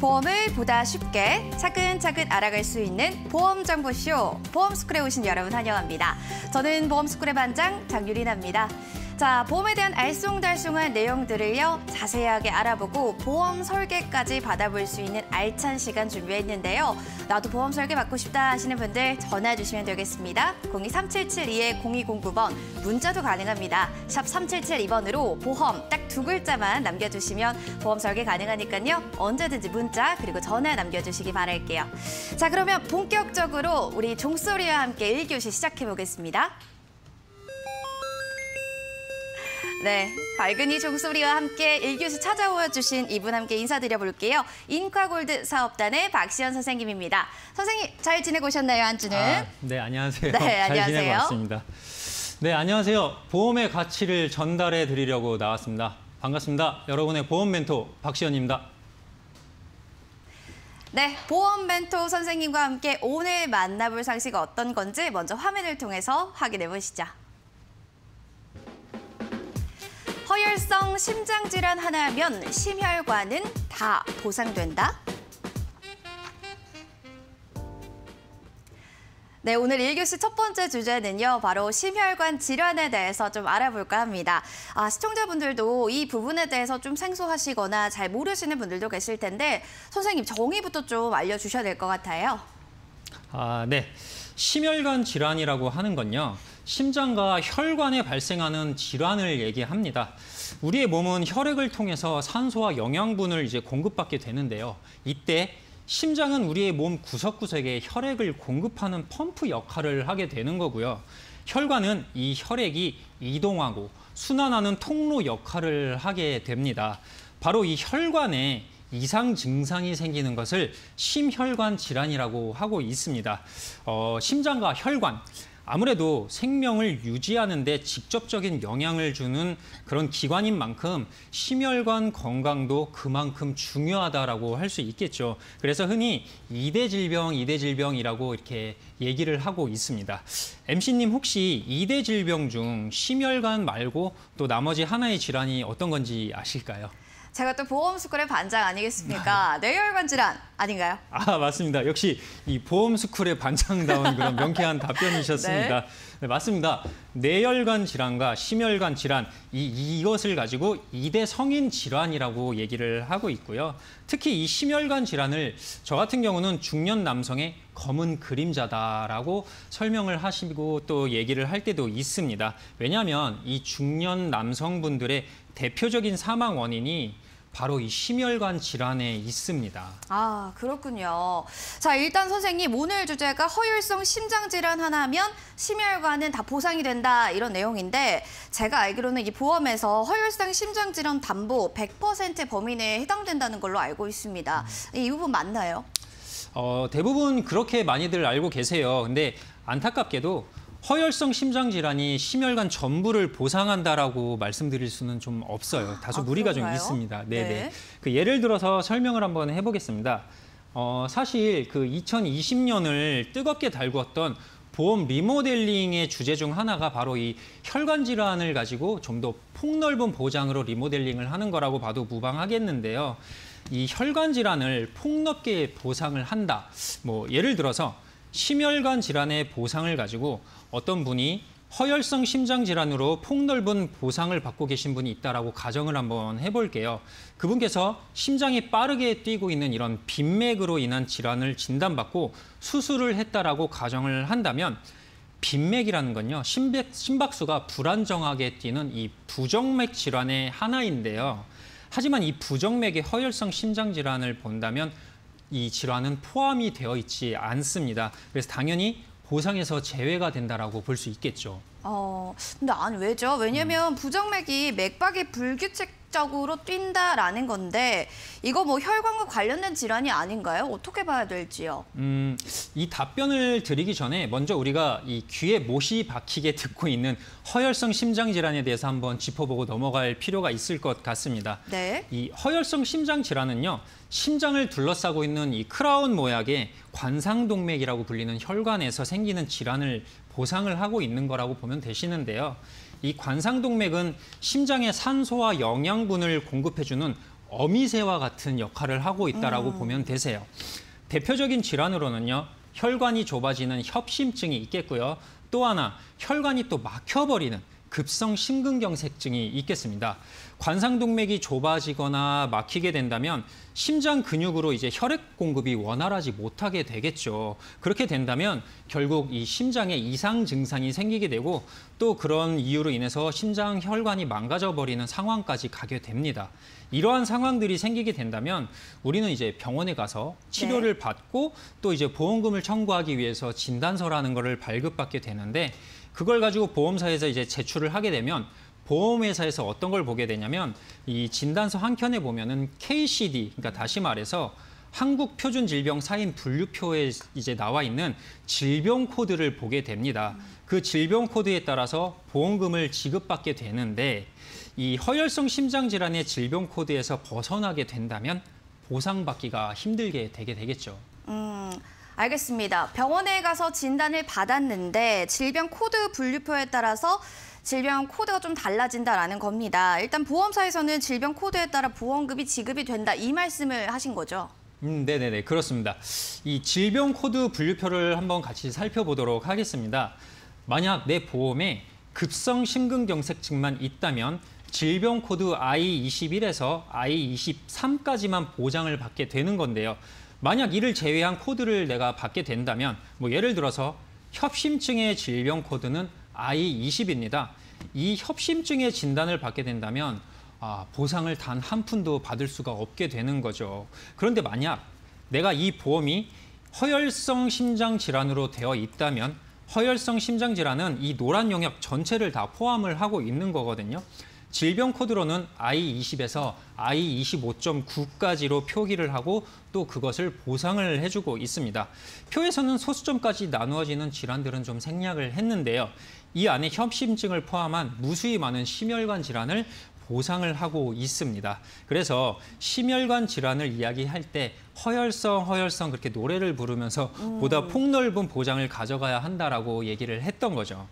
보험을 보다 쉽게 차근차근 알아갈 수 있는 보험정보쇼, 보험스쿨에 오신 여러분 환영합니다. 저는 보험스쿨의 반장 장유린아입니다. 자, 보험에 대한 알쏭달쏭한 내용들을요, 자세하게 알아보고 보험 설계까지 받아볼 수 있는 알찬 시간 준비했는데요. 나도 보험 설계 받고 싶다 하시는 분들 전화 주시면 되겠습니다. 023772-0209번, 문자도 가능합니다. 샵 3772번으로 보험 딱 2글자만 남겨주시면 보험 설계 가능하니까요. 언제든지 문자 그리고 전화 남겨주시기 바랄게요. 자, 그러면 본격적으로 우리 종소리와 함께 1교시 시작해보겠습니다. 네, 밝은 이 종소리와 함께 1교시 찾아와 주신 이분 함께 인사드려볼게요. 인과골드 사업단의 박시연 선생님입니다. 선생님, 잘 지내고 오셨나요, 한 주는? 네, 안녕하세요. 네, 잘 안녕하세요. 지내고 왔습니다. 네, 안녕하세요. 보험의 가치를 전달해 드리려고 나왔습니다. 반갑습니다. 여러분의 보험 멘토 박시연입니다. 네, 보험 멘토 선생님과 함께 오늘 만나볼 상식 어떤 건지 먼저 화면을 통해서 확인해 보시죠. 허혈성 심장질환 하나면 심혈관은 다 보상된다? 네, 오늘 1교시 첫 번째 주제는요, 바로 심혈관 질환에 대해서 좀 알아볼까 합니다. 시청자분들도 이 부분에 대해서 좀 생소하시거나 잘 모르시는 분들도 계실 텐데, 선생님 정의부터 좀 알려주셔야 될 것 같아요. 네. 심혈관 질환이라고 하는 건요, 심장과 혈관에 발생하는 질환을 얘기합니다. 우리의 몸은 혈액을 통해서 산소와 영양분을 공급받게 되는데요. 이때 심장은 우리의 몸 구석구석에 혈액을 공급하는 펌프 역할을 하게 되는 거고요. 혈관은 이 혈액이 이동하고 순환하는 통로 역할을 하게 됩니다. 바로 이 혈관에 이상 증상이 생기는 것을 심혈관 질환이라고 하고 있습니다. 심장과 혈관, 아무래도 생명을 유지하는 데 직접적인 영향을 주는 그런 기관인 만큼 심혈관 건강도 그만큼 중요하다라고 할 수 있겠죠. 그래서 흔히 2대 질병, 2대 질병이라고 이렇게 얘기를 하고 있습니다. MC님 혹시 2대 질병 중 심혈관 말고 또 나머지 하나의 질환이 어떤 건지 아실까요? 제가 또 보험스쿨의 반장 아니겠습니까? 뇌혈관 질환 아닌가요? 맞습니다. 역시 이 보험스쿨의 반장다운 그런 명쾌한 답변이셨습니다. 네. 네, 맞습니다. 뇌혈관 질환과 심혈관 질환, 이것을 가지고 2대 성인 질환이라고 얘기를 하고 있고요. 특히 이 심혈관 질환을 저 같은 경우는 중년 남성의 검은 그림자다라고 설명을 하시고 또 얘기를 할 때도 있습니다. 왜냐하면 이 중년 남성분들의 대표적인 사망 원인이 바로 이 심혈관 질환에 있습니다. 그렇군요. 자, 일단 선생님, 오늘 주제가 허혈성 심장질환 하나면 심혈관은 다 보상이 된다, 이런 내용인데, 제가 알기로는 이 보험에서 허혈성 심장질환 담보 100% 범위 내에 해당된다는 걸로 알고 있습니다. 이 부분 맞나요? 대부분 그렇게 많이들 알고 계세요. 근데 안타깝게도 허혈성 심장질환이 심혈관 전부를 보상한다라고 말씀드릴 수는 좀 없어요. 다소 무리가 그런가요? 좀 있습니다. 네. 예를 들어서 설명을 한번 해보겠습니다. 사실 그 2020년을 뜨겁게 달구었던 보험 리모델링의 주제 중 하나가 바로 이 혈관 질환을 가지고 좀 더 폭넓은 보장으로 리모델링을 하는 거라고 봐도 무방하겠는데요. 이 혈관 질환을 폭넓게 보상을 한다. 예를 들어서 심혈관 질환의 보상을 가지고 어떤 분이 허혈성 심장 질환으로 폭넓은 보상을 받고 계신 분이 있다라고 가정을 한번 해볼게요. 그분께서 심장이 빠르게 뛰고 있는 이런 빈맥으로 인한 질환을 진단받고 수술을 했다라고 가정을 한다면, 빈맥이라는 건요, 심박수가 불안정하게 뛰는 이 부정맥 질환의 하나인데요. 하지만 이 부정맥의 허혈성 심장 질환을 본다면 이 질환은 포함이 되어 있지 않습니다. 그래서 당연히 보상에서 제외가 된다라고 볼 수 있겠죠. 근데 왜죠? 왜냐면 부정맥이 맥박이 불규칙적으로 뛴다라는 건데, 이거 혈관과 관련된 질환이 아닌가요? 어떻게 봐야 될지요? 이 답변을 드리기 전에 먼저 우리가 이 귀에 못이 박히게 듣고 있는 허혈성 심장 질환에 대해서 한번 짚어보고 넘어갈 필요가 있을 것 같습니다. 네. 이 허혈성 심장 질환은요, 심장을 둘러싸고 있는 이 크라운 모양의 관상동맥이라고 불리는 혈관에서 생기는 질환을 보상을 하고 있는 거라고 보면 되시는데요. 이 관상동맥은 심장에 산소와 영양분을 공급해주는 어미새와 같은 역할을 하고 있다라고 보면 되세요. 대표적인 질환으로는요. 혈관이 좁아지는 협심증이 있겠고요. 또 하나 혈관이 또 막혀버리는 급성 심근경색증이 있겠습니다. 관상동맥이 좁아지거나 막히게 된다면 심장 근육으로 이제 혈액 공급이 원활하지 못하게 되겠죠. 그렇게 된다면 결국 이 심장에 이상 증상이 생기게 되고 또 그런 이유로 인해서 심장 혈관이 망가져 버리는 상황까지 가게 됩니다. 이러한 상황들이 생기게 된다면 우리는 이제 병원에 가서 치료를 받고 또 이제 보험금을 청구하기 위해서 진단서라는 거를 발급받게 되는데 그걸 가지고 보험사에서 이제 제출을 하게 되면 보험회사에서 어떤 걸 보게 되냐면 이 진단서 한 켠에 보면은 KCD, 그러니까 다시 말해서 한국표준질병사인분류표에 이제 나와 있는 질병 코드를 보게 됩니다. 그 질병 코드에 따라서 보험금을 지급받게 되는데 이 허혈성 심장질환의 질병 코드에서 벗어나게 된다면 보상받기가 힘들게 되게 되겠죠. 알겠습니다. 병원에 가서 진단을 받았는데 질병 코드 분류표에 따라서 질병 코드가 좀 달라진다라는 겁니다. 일단 보험사에서는 질병 코드에 따라 보험금이 지급이 된다 이 말씀을 하신 거죠? 네네네, 그렇습니다. 이 질병 코드 분류표를 한번 같이 살펴보도록 하겠습니다. 만약 내 보험에 급성 심근경색증만 있다면 질병 코드 I21에서 I23까지만 보장을 받게 되는 건데요. 만약 이를 제외한 코드를 내가 받게 된다면 뭐 예를 들어서 협심증의 질병 코드는 I20입니다. 이 협심증의 진단을 받게 된다면 보상을 단 한 푼도 받을 수가 없게 되는 거죠. 그런데 만약 내가 이 보험이 허혈성 심장질환으로 되어 있다면 허혈성 심장질환은 이 노란 영역 전체를 다 포함을 하고 있는 거거든요. 질병 코드로는 I20에서 I25.9까지로 표기를 하고 또 그것을 보상을 해주고 있습니다. 표에서는 소수점까지 나누어지는 질환들은 좀 생략을 했는데요. 이 안에 협심증을 포함한 무수히 많은 심혈관 질환을 보상을 하고 있습니다. 그래서 심혈관 질환을 이야기할 때 허혈성 그렇게 노래를 부르면서 보다 폭넓은 보장을 가져가야 한다라고 얘기를 했던 거죠.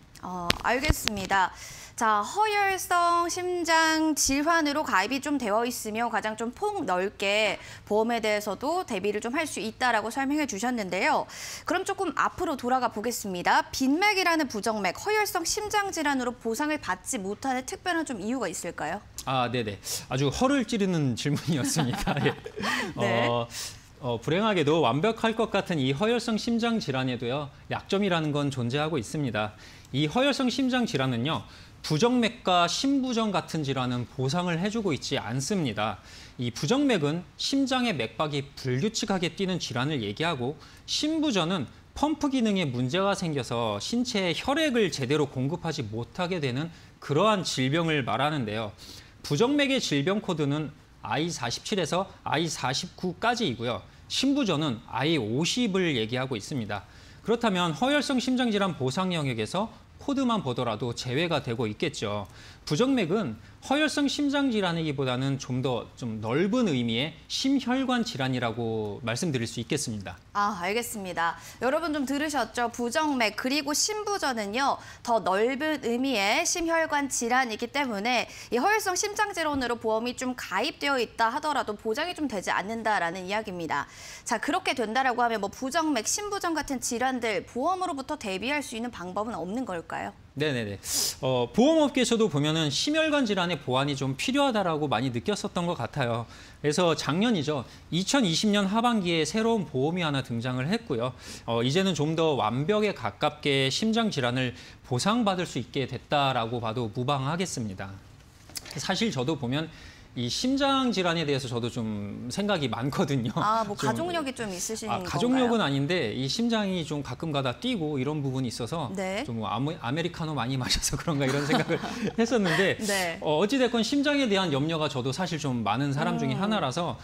알겠습니다. 자, 허혈성 심장 질환으로 가입이 좀 되어 있으며 가장 좀 폭넓게 보험에 대해서도 대비를 좀 할 수 있다라고 설명해 주셨는데요. 그럼 조금 앞으로 돌아가 보겠습니다. 빈맥이라는 부정맥, 허혈성 심장 질환으로 보상을 받지 못하는 특별한 좀 이유가 있을까요? 네네. 아주 허를 찌르는 질문이었습니다. 예. 네. 불행하게도 완벽할 것 같은 이 허혈성 심장 질환에도요, 약점이라는 건 존재하고 있습니다. 이 허혈성 심장 질환은요, 부정맥과 심부정 같은 질환은 보상을 해주고 있지 않습니다. 이 부정맥은 심장의 맥박이 불규칙하게 뛰는 질환을 얘기하고 심부전은 펌프 기능에 문제가 생겨서 신체에 혈액을 제대로 공급하지 못하게 되는 그러한 질병을 말하는데요. 부정맥의 질병 코드는 I47에서 I49까지이고요. 심부전은 I50을 얘기하고 있습니다. 그렇다면 허혈성 심장질환 보상 영역에서 코드만 보더라도 제외가 되고 있겠죠. 부정맥은 허혈성 심장질환이기보다는 좀 더 넓은 의미의 심혈관 질환이라고 말씀드릴 수 있겠습니다. 알겠습니다. 여러분 좀 들으셨죠? 부정맥 그리고 심부전은요. 더 넓은 의미의 심혈관 질환이기 때문에 이 허혈성 심장질환으로 보험이 좀 가입되어 있다 하더라도 보장이 좀 되지 않는다라는 이야기입니다. 자, 그렇게 된다라고 하면 뭐 부정맥, 심부전 같은 질환들 보험으로부터 대비할 수 있는 방법은 없는 걸까요? 네네네. 보험업계에서도 보면은 심혈관 질환의 보완이 좀 필요하다라고 많이 느꼈었던 것 같아요. 그래서 작년이죠. 2020년 하반기에 새로운 보험이 하나 등장을 했고요. 이제는 좀 더 완벽에 가깝게 심장 질환을 보상받을 수 있게 됐다라고 봐도 무방하겠습니다. 사실 저도 보면 이 심장 질환에 대해서 저도 좀 생각이 많거든요. 뭐 가족력이 좀 있으신 건가요? 가족력은 아닌데 이 심장이 좀 가끔가다 뛰고 이런 부분이 있어서 네. 좀 아메리카노 많이 마셔서 그런가 이런 생각을 했었는데 네. 어찌됐건 심장에 대한 염려가 저도 사실 좀 많은 사람 중에 하나라서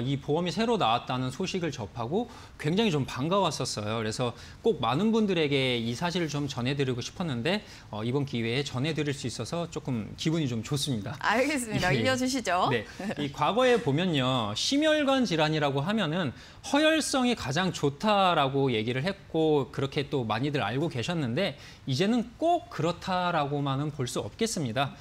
이 보험이 새로 나왔다는 소식을 접하고 굉장히 좀 반가웠었어요. 그래서 꼭 많은 분들에게 이 사실을 좀 전해드리고 싶었는데 이번 기회에 전해드릴 수 있어서 조금 기분이 좀 좋습니다. 알겠습니다. 예. 이어주시죠. 네, 이 과거에 보면요, 심혈관 질환이라고 하면은 허혈성이 가장 좋다라고 얘기를 했고 그렇게 또 많이들 알고 계셨는데 이제는 꼭 그렇다라고만은 볼 수 없겠습니다.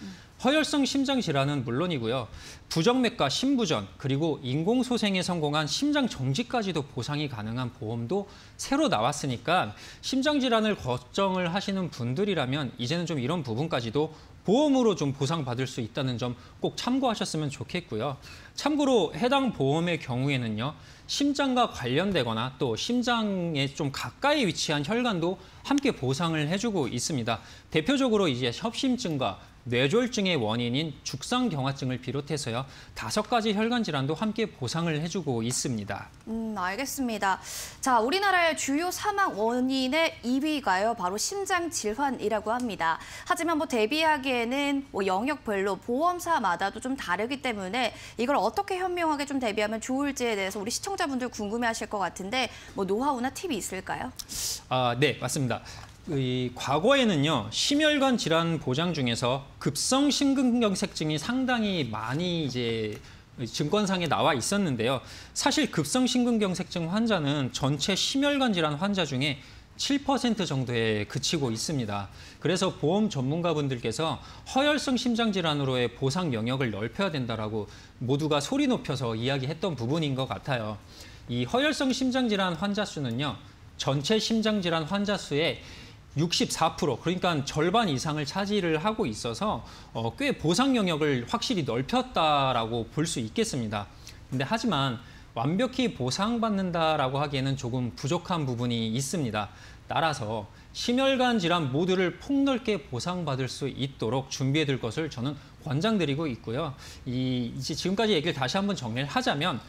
허혈성 심장 질환은 물론이고요. 부정맥과 심부전, 그리고 인공소생에 성공한 심장 정지까지도 보상이 가능한 보험도 새로 나왔으니까 심장 질환을 걱정을 하시는 분들이라면 이제는 좀 이런 부분까지도 보험으로 좀 보상받을 수 있다는 점 꼭 참고하셨으면 좋겠고요. 참고로 해당 보험의 경우에는요, 심장과 관련되거나 또 심장에 좀 가까이 위치한 혈관도 함께 보상을 해주고 있습니다. 대표적으로 이제 협심증과 뇌졸중의 원인인 죽상경화증을 비롯해서요, 5가지 혈관 질환도 함께 보상을 해주고 있습니다. 알겠습니다. 자, 우리나라의 주요 사망 원인의 2위가요, 바로 심장 질환이라고 합니다. 하지만 대비하기에는 영역별로 보험사마다도 좀 다르기 때문에 이걸 어떻게 현명하게 좀 대비하면 좋을지에 대해서 우리 시청자분들 궁금해하실 것 같은데 노하우나 팁이 있을까요? 네, 맞습니다. 과거에는요, 심혈관 질환 보장 중에서 급성 심근경색증이 상당히 많이 이제 증권상에 나와 있었는데요. 사실 급성 심근경색증 환자는 전체 심혈관 질환 환자 중에 7% 정도에 그치고 있습니다. 그래서 보험 전문가분들께서 허혈성 심장 질환으로의 보상 영역을 넓혀야 된다라고 모두가 소리 높여서 이야기했던 부분인 것 같아요. 이 허혈성 심장 질환 환자 수는요, 전체 심장 질환 환자 수의 64%, 그러니까 절반 이상을 차지를 하고 있어서 꽤 보상 영역을 확실히 넓혔다라고 볼 수 있겠습니다. 근데 하지만 완벽히 보상받는다라고 하기에는 조금 부족한 부분이 있습니다. 따라서 심혈관 질환 모두를 폭넓게 보상받을 수 있도록 준비해둘 것을 저는 권장드리고 있고요. 이제 지금까지 얘기를 다시 한번 정리를 하자면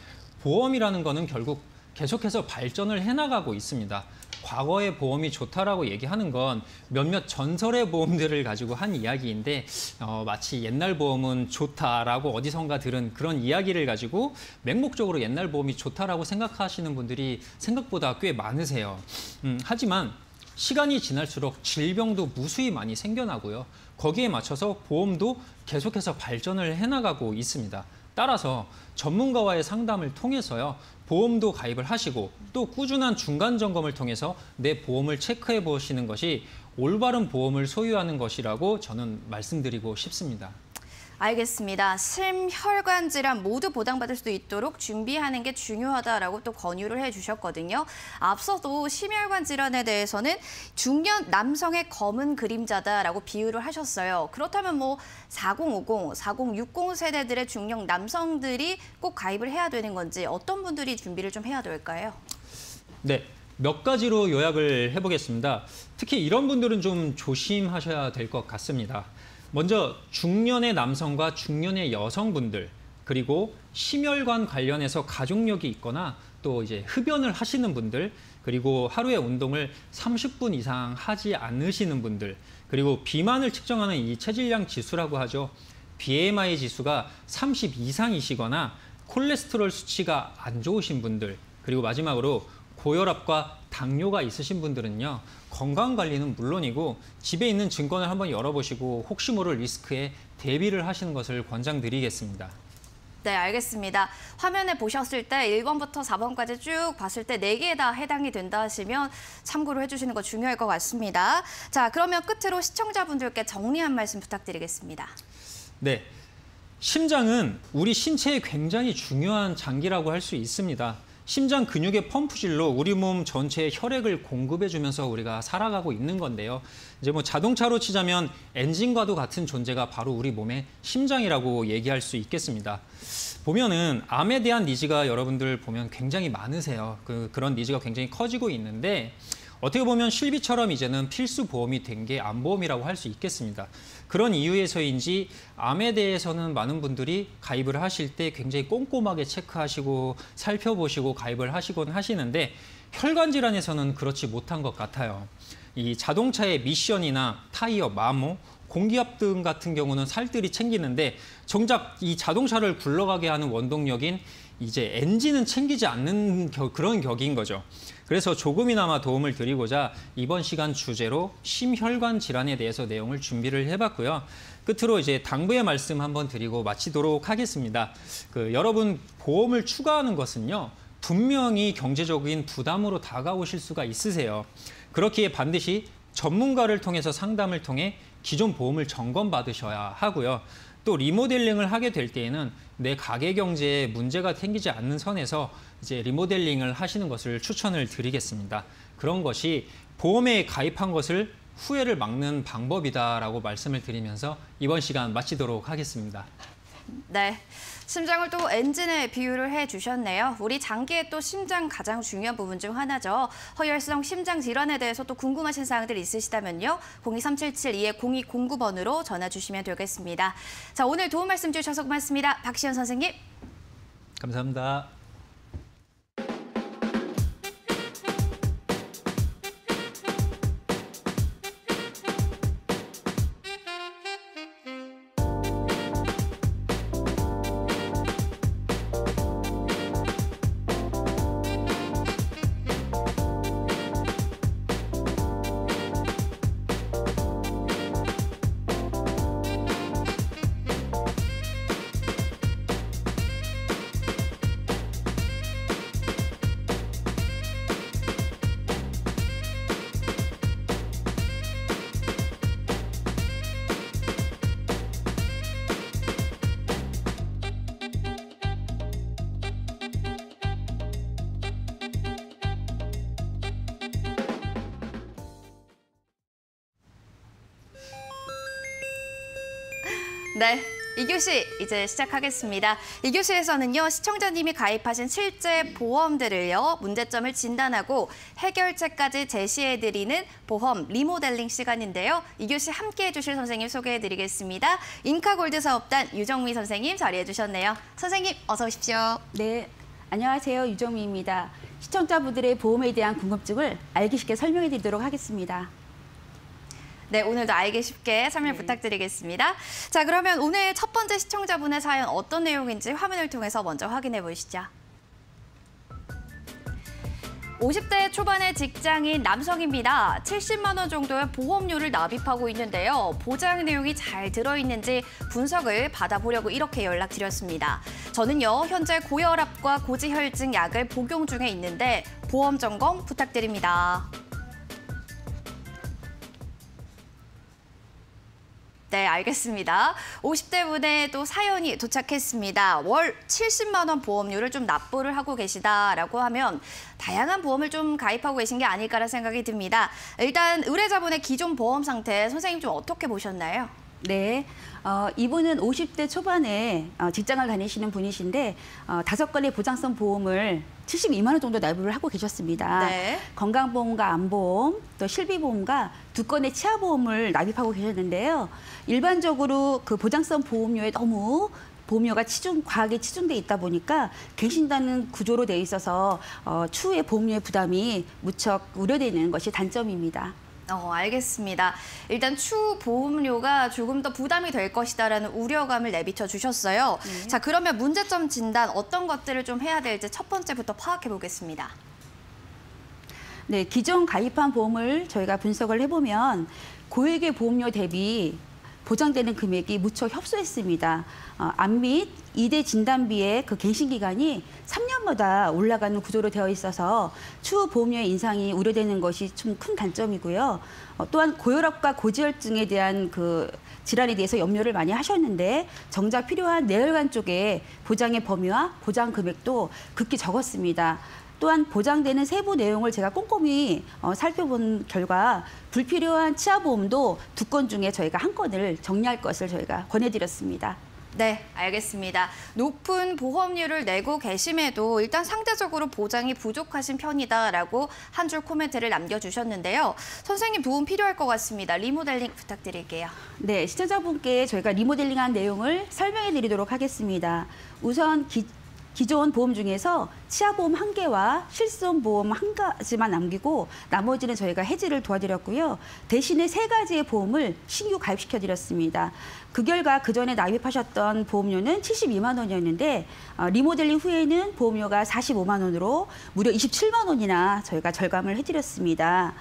보험이라는 거는 결국 계속해서 발전을 해나가고 있습니다. 과거의 보험이 좋다라고 얘기하는 건 몇몇 전설의 보험들을 가지고 한 이야기인데 마치 옛날 보험은 좋다라고 어디선가 들은 그런 이야기를 가지고 맹목적으로 옛날 보험이 좋다라고 생각하시는 분들이 생각보다 꽤 많으세요. 하지만 시간이 지날수록 질병도 무수히 많이 생겨나고요. 거기에 맞춰서 보험도 계속해서 발전을 해나가고 있습니다. 따라서 전문가와의 상담을 통해서요, 보험도 가입을 하시고 또 꾸준한 중간 점검을 통해서 내 보험을 체크해 보시는 것이 올바른 보험을 소유하는 것이라고 저는 말씀드리고 싶습니다. 알겠습니다. 심혈관 질환 모두 보장받을 수 있도록 준비하는 게 중요하다라고 또 권유를 해주셨거든요. 앞서도 심혈관 질환에 대해서는 중년 남성의 검은 그림자다라고 비유를 하셨어요. 그렇다면 4050, 4060 세대들의 중년 남성들이 꼭 가입을 해야 되는 건지 어떤 분들이 준비를 좀 해야 될까요? 네. 몇 가지로 요약을 해보겠습니다. 특히 이런 분들은 좀 조심하셔야 될 것 같습니다. 먼저 중년의 남성과 중년의 여성분들, 그리고 심혈관 관련해서 가족력이 있거나 또 이제 흡연을 하시는 분들, 그리고 하루에 운동을 30분 이상 하지 않으시는 분들, 그리고 비만을 측정하는 이 체질량 지수라고 하죠. BMI 지수가 30 이상이시거나 콜레스테롤 수치가 안 좋으신 분들, 그리고 마지막으로 고혈압과 당뇨가 있으신 분들은요, 건강관리는 물론이고 집에 있는 증권을 한번 열어보시고 혹시 모를 리스크에 대비를 하시는 것을 권장드리겠습니다. 네, 알겠습니다. 화면에 보셨을 때 1번부터 4번까지 쭉 봤을 때 4개에 다 해당이 된다 하시면 참고로 해주시는 거 중요할 것 같습니다. 자, 그러면 끝으로 시청자분들께 정리한 말씀 부탁드리겠습니다. 네, 심장은 우리 신체에 굉장히 중요한 장기라고 할 수 있습니다. 심장 근육의 펌프질로 우리 몸 전체에 혈액을 공급해주면서 우리가 살아가고 있는 건데요. 이제 자동차로 치자면 엔진과도 같은 존재가 바로 우리 몸의 심장이라고 얘기할 수 있겠습니다. 보면은 암에 대한 니즈가 여러분들 보면 굉장히 많으세요. 그런 니즈가 굉장히 커지고 있는데 어떻게 보면 실비처럼 이제는 필수 보험이 된 게 암보험이라고 할 수 있겠습니다. 그런 이유에서인지 암에 대해서는 많은 분들이 가입을 하실 때 굉장히 꼼꼼하게 체크하시고 살펴보시고 가입을 하시곤 하시는데 혈관 질환에서는 그렇지 못한 것 같아요. 이 자동차의 미션이나 타이어, 마모, 공기압 등 같은 경우는 살뜰히 챙기는데 정작 이 자동차를 굴러가게 하는 원동력인 이제 엔진은 챙기지 않는 그런 격인 거죠. 그래서 조금이나마 도움을 드리고자 이번 시간 주제로 심혈관 질환에 대해서 내용을 준비를 해봤고요. 끝으로 이제 당부의 말씀 한번 드리고 마치도록 하겠습니다. 여러분 보험을 추가하는 것은요, 분명히 경제적인 부담으로 다가오실 수가 있으세요. 그렇기에 반드시 전문가를 통해서 상담을 통해 기존 보험을 점검받으셔야 하고요. 또 리모델링을 하게 될 때에는 내 가계 경제에 문제가 생기지 않는 선에서 이제 리모델링을 하시는 것을 추천을 드리겠습니다. 그런 것이 보험에 가입한 것을 후회를 막는 방법이다라고 말씀을 드리면서 이번 시간 마치도록 하겠습니다. 네. 심장을 또 엔진에 비유를 해주셨네요. 우리 장기의 또 심장 가장 중요한 부분 중 하나죠. 허혈성 심장 질환에 대해서 또 궁금하신 사항들 있으시다면요. 02377-220209번으로 전화 주시면 되겠습니다. 자, 오늘 도움 말씀 주셔서 고맙습니다. 박시연 선생님. 감사합니다. 네, 2교시 이제 시작하겠습니다. 2교시에서는요, 시청자님이 가입하신 실제 보험들을요, 문제점을 진단하고 해결책까지 제시해드리는 보험 리모델링 시간인데요. 2교시 함께해 주실 선생님 소개해드리겠습니다. 인카골드 사업단 유정미 선생님 자리해 주셨네요. 선생님, 어서 오십시오. 네, 안녕하세요. 유정미입니다. 시청자분들의 보험에 대한 궁금증을 알기 쉽게 설명해 드리도록 하겠습니다. 네, 오늘도 알기 쉽게 설명 부탁드리겠습니다. 자, 그러면 오늘 첫 번째 시청자분의 사연 어떤 내용인지 화면을 통해서 먼저 확인해 보시죠. 50대 초반의 직장인 남성입니다. 70만 원 정도의 보험료를 납입하고 있는데요. 보장 내용이 잘 들어있는지 분석을 받아보려고 이렇게 연락드렸습니다. 저는요, 현재 고혈압과 고지혈증 약을 복용 중에 있는데 보험 점검 부탁드립니다. 네, 알겠습니다. 50대 분의 또 사연이 도착했습니다. 월 70만 원 보험료를 좀 납부를 하고 계시다라고 하면 다양한 보험을 좀 가입하고 계신 게 아닐까라는 생각이 듭니다. 일단 의뢰자분의 기존 보험 상태 선생님 좀 어떻게 보셨나요? 네, 이분은 50대 초반에 직장을 다니시는 분이신데 5건의 보장성 보험을 72만 원 정도 납부를 하고 계셨습니다. 네. 건강보험과 암보험, 또 실비보험과 2건의 치아보험을 납입하고 계셨는데요. 일반적으로 그 보장성 보험료에 너무 보험료가 과하게 치중돼 있다 보니까 갱신다는 구조로 돼 있어서 추후에 보험료의 부담이 무척 우려되는 것이 단점입니다. 알겠습니다. 일단 추후 보험료가 조금 더 부담이 될 것이다라는 우려감을 내비쳐 주셨어요. 네. 자, 그러면 문제점 진단 어떤 것들을 좀 해야 될지 첫 번째부터 파악해 보겠습니다. 네, 기존 가입한 보험을 저희가 분석을 해보면 고액의 보험료 대비 보장되는 금액이 무척 협소했습니다. 암 및 2대 진단비의 그 갱신 기간이 3년마다 올라가는 구조로 되어 있어서 추후 보험료의 인상이 우려되는 것이 좀 큰 단점이고요. 또한 고혈압과 고지혈증에 대한 그 질환에 대해서 염려를 많이 하셨는데 정작 필요한 뇌혈관 쪽에 보장의 범위와 보장 금액도 극히 적었습니다. 또한 보장되는 세부 내용을 제가 꼼꼼히 살펴본 결과 불필요한 치아보험도 2건 중에 저희가 1건을 정리할 것을 저희가 권해드렸습니다. 네, 알겠습니다. 높은 보험료를 내고 계심에도 일단 상대적으로 보장이 부족하신 편이다라고 한 줄 코멘트를 남겨주셨는데요. 선생님 도움 필요할 것 같습니다. 리모델링 부탁드릴게요. 네, 시청자분께 저희가 리모델링한 내용을 설명해 드리도록 하겠습니다. 우선 기존 보험 중에서 치아보험 1개와 실손보험 1가지만 남기고 나머지는 저희가 해지를 도와드렸고요. 대신에 3가지의 보험을 신규 가입시켜드렸습니다. 그 결과 그전에 납입하셨던 보험료는 72만 원이었는데 리모델링 후에는 보험료가 45만 원으로 무려 27만 원이나 저희가 절감을 해드렸습니다.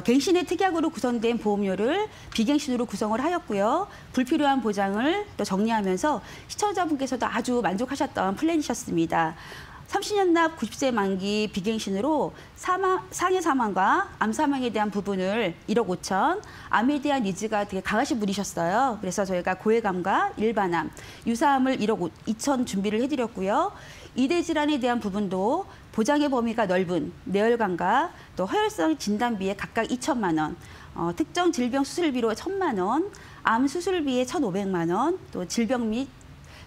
갱신의 특약으로 구성된 보험료를 비갱신으로 구성을 하였고요. 불필요한 보장을 또 정리하면서 시청자분께서도 아주 만족하셨던 플랜이셨습니다. 30년 납 90세 만기 비갱신으로 상해 사망과 암 사망에 대한 부분을 1억 5천, 암에 대한 니즈가 되게 강하신 분이셨어요. 그래서 저희가 고해감과 일반암, 유사암을 1억 2천 준비를 해드렸고요. 이대 질환에 대한 부분도 보장의 범위가 넓은 뇌혈관과 또 허혈성 진단비에 각각 2천만 원, 특정 질병 수술비로 1,000만 원, 암 수술비에 1,500만 원, 또 질병 및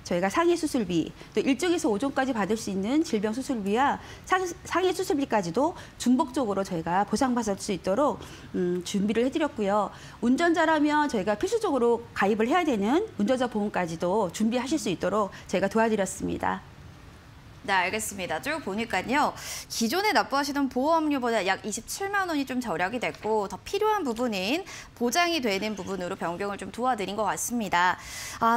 저희가 상해 수술비, 또 1종에서 5종까지 받을 수 있는 질병 수술비와 상해 수술비까지도 중복적으로 저희가 보상받을 수 있도록 준비를 해드렸고요. 운전자라면 저희가 필수적으로 가입을 해야 되는 운전자 보험까지도 준비하실 수 있도록 저희가 도와드렸습니다. 네, 알겠습니다. 쭉 보니까요. 기존에 납부하시던 보험료보다 약 27만 원이 좀 절약이 됐고 더 필요한 부분인 보장이 되는 부분으로 변경을 좀 도와드린 것 같습니다.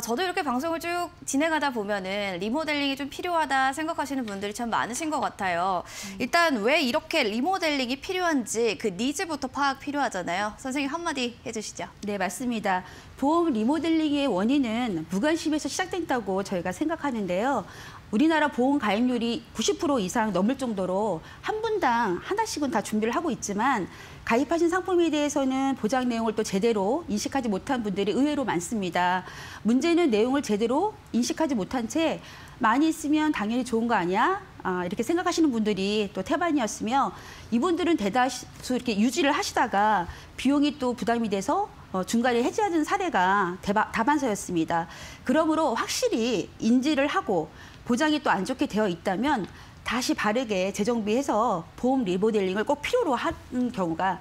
저도 이렇게 방송을 쭉 진행하다 보면은 리모델링이 좀 필요하다 생각하시는 분들이 참 많으신 것 같아요. 일단 왜 이렇게 리모델링이 필요한지 그 니즈부터 파악 필요하잖아요. 선생님 한마디 해주시죠. 네, 맞습니다. 보험 리모델링의 원인은 무관심에서 시작된다고 저희가 생각하는데요. 우리나라 보험 가입률이 90% 이상 넘을 정도로 한 분당 하나씩은 다 준비를 하고 있지만 가입하신 상품에 대해서는 보장 내용을 또 제대로 인식하지 못한 분들이 의외로 많습니다. 문제는 내용을 제대로 인식하지 못한 채 많이 있으면 당연히 좋은 거 아니야? 이렇게 생각하시는 분들이 또 태반이었으며 이분들은 대다수 이렇게 유지를 하시다가 비용이 또 부담이 돼서 중간에 해지하는 사례가 다반사였습니다. 그러므로 확실히 인지를 하고 보장이 또 안 좋게 되어 있다면 다시 바르게 재정비해서 보험 리모델링을 꼭 필요로 하는 경우가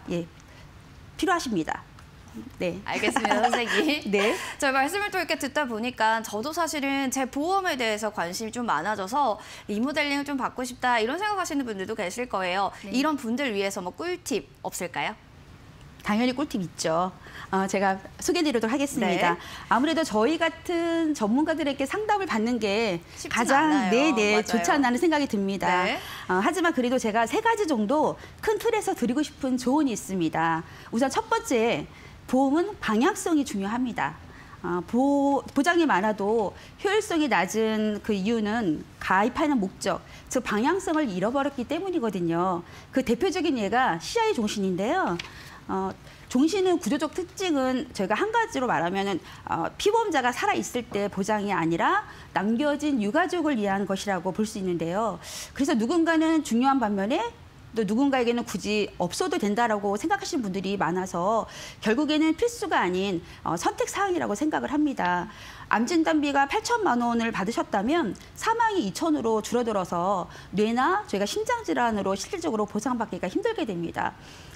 필요하십니다. 네. 알겠습니다, 선생님. 네. 저 말씀을 또 이렇게 듣다 보니까 저도 사실은 제 보험에 대해서 관심이 좀 많아져서 리모델링을 좀 받고 싶다 이런 생각하시는 분들도 계실 거예요. 네. 이런 분들 위해서 뭐 꿀팁 없을까요? 당연히 꿀팁 있죠. 제가 소개해드리도록 하겠습니다. 네. 아무래도 저희 같은 전문가들에게 상담을 받는 게 쉽진 가장 않아요. 맞아요. 좋지 않나는 생각이 듭니다. 네. 하지만 그래도 제가 3가지 정도 큰 틀에서 드리고 싶은 조언이 있습니다. 우선 첫 번째, 보험은 방향성이 중요합니다. 보장이 많아도 효율성이 낮은 그 이유는 가입하는 목적, 즉 방향성을 잃어버렸기 때문이거든요. 그 대표적인 예가 CI 종신인데요. 종신은 구조적 특징은 저희가 한 가지로 말하면은 피보험자가 살아 있을 때 보장이 아니라 남겨진 유가족을 위한 것이라고 볼 수 있는데요. 그래서 누군가는 중요한 반면에 또 누군가에게는 굳이 없어도 된다라고 생각하시는 분들이 많아서 결국에는 필수가 아닌 선택 사항이라고 생각을 합니다. 암 진단비가 8천만 원을 받으셨다면 사망이 2천으로 줄어들어서 뇌나 저희가 심장 질환으로 실질적으로 보상받기가 힘들게 됩니다.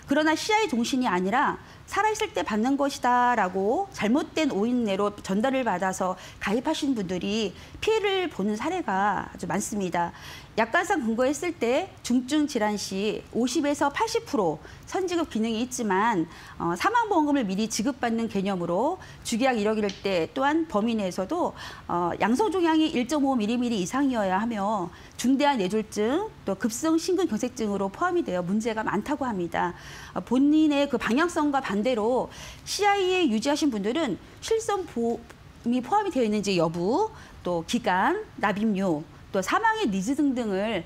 그러나 CI 종신이 아니라 살아있을 때 받는 것이다라고 잘못된 오인내로 전달을 받아서 가입하신 분들이 피해를 보는 사례가 아주 많습니다. 약관상 근거했을 때 중증 질환 시 50에서 80% 선지급 기능이 있지만 사망보험금을 미리 지급받는 개념으로 주계약 1억일 때 또한 범위 내에서도 양성 종양이 1.5mm 이상이어야 하며 중대한 뇌졸중 또 급성 심근경색증으로 포함이 되어 문제가 많다고 합니다. 본인의 그 방향성과 반대로 CI에 유지하신 분들은 실손 보험이 포함이 되어 있는지 여부, 또 기간, 납입료, 또 사망의 니즈 등등을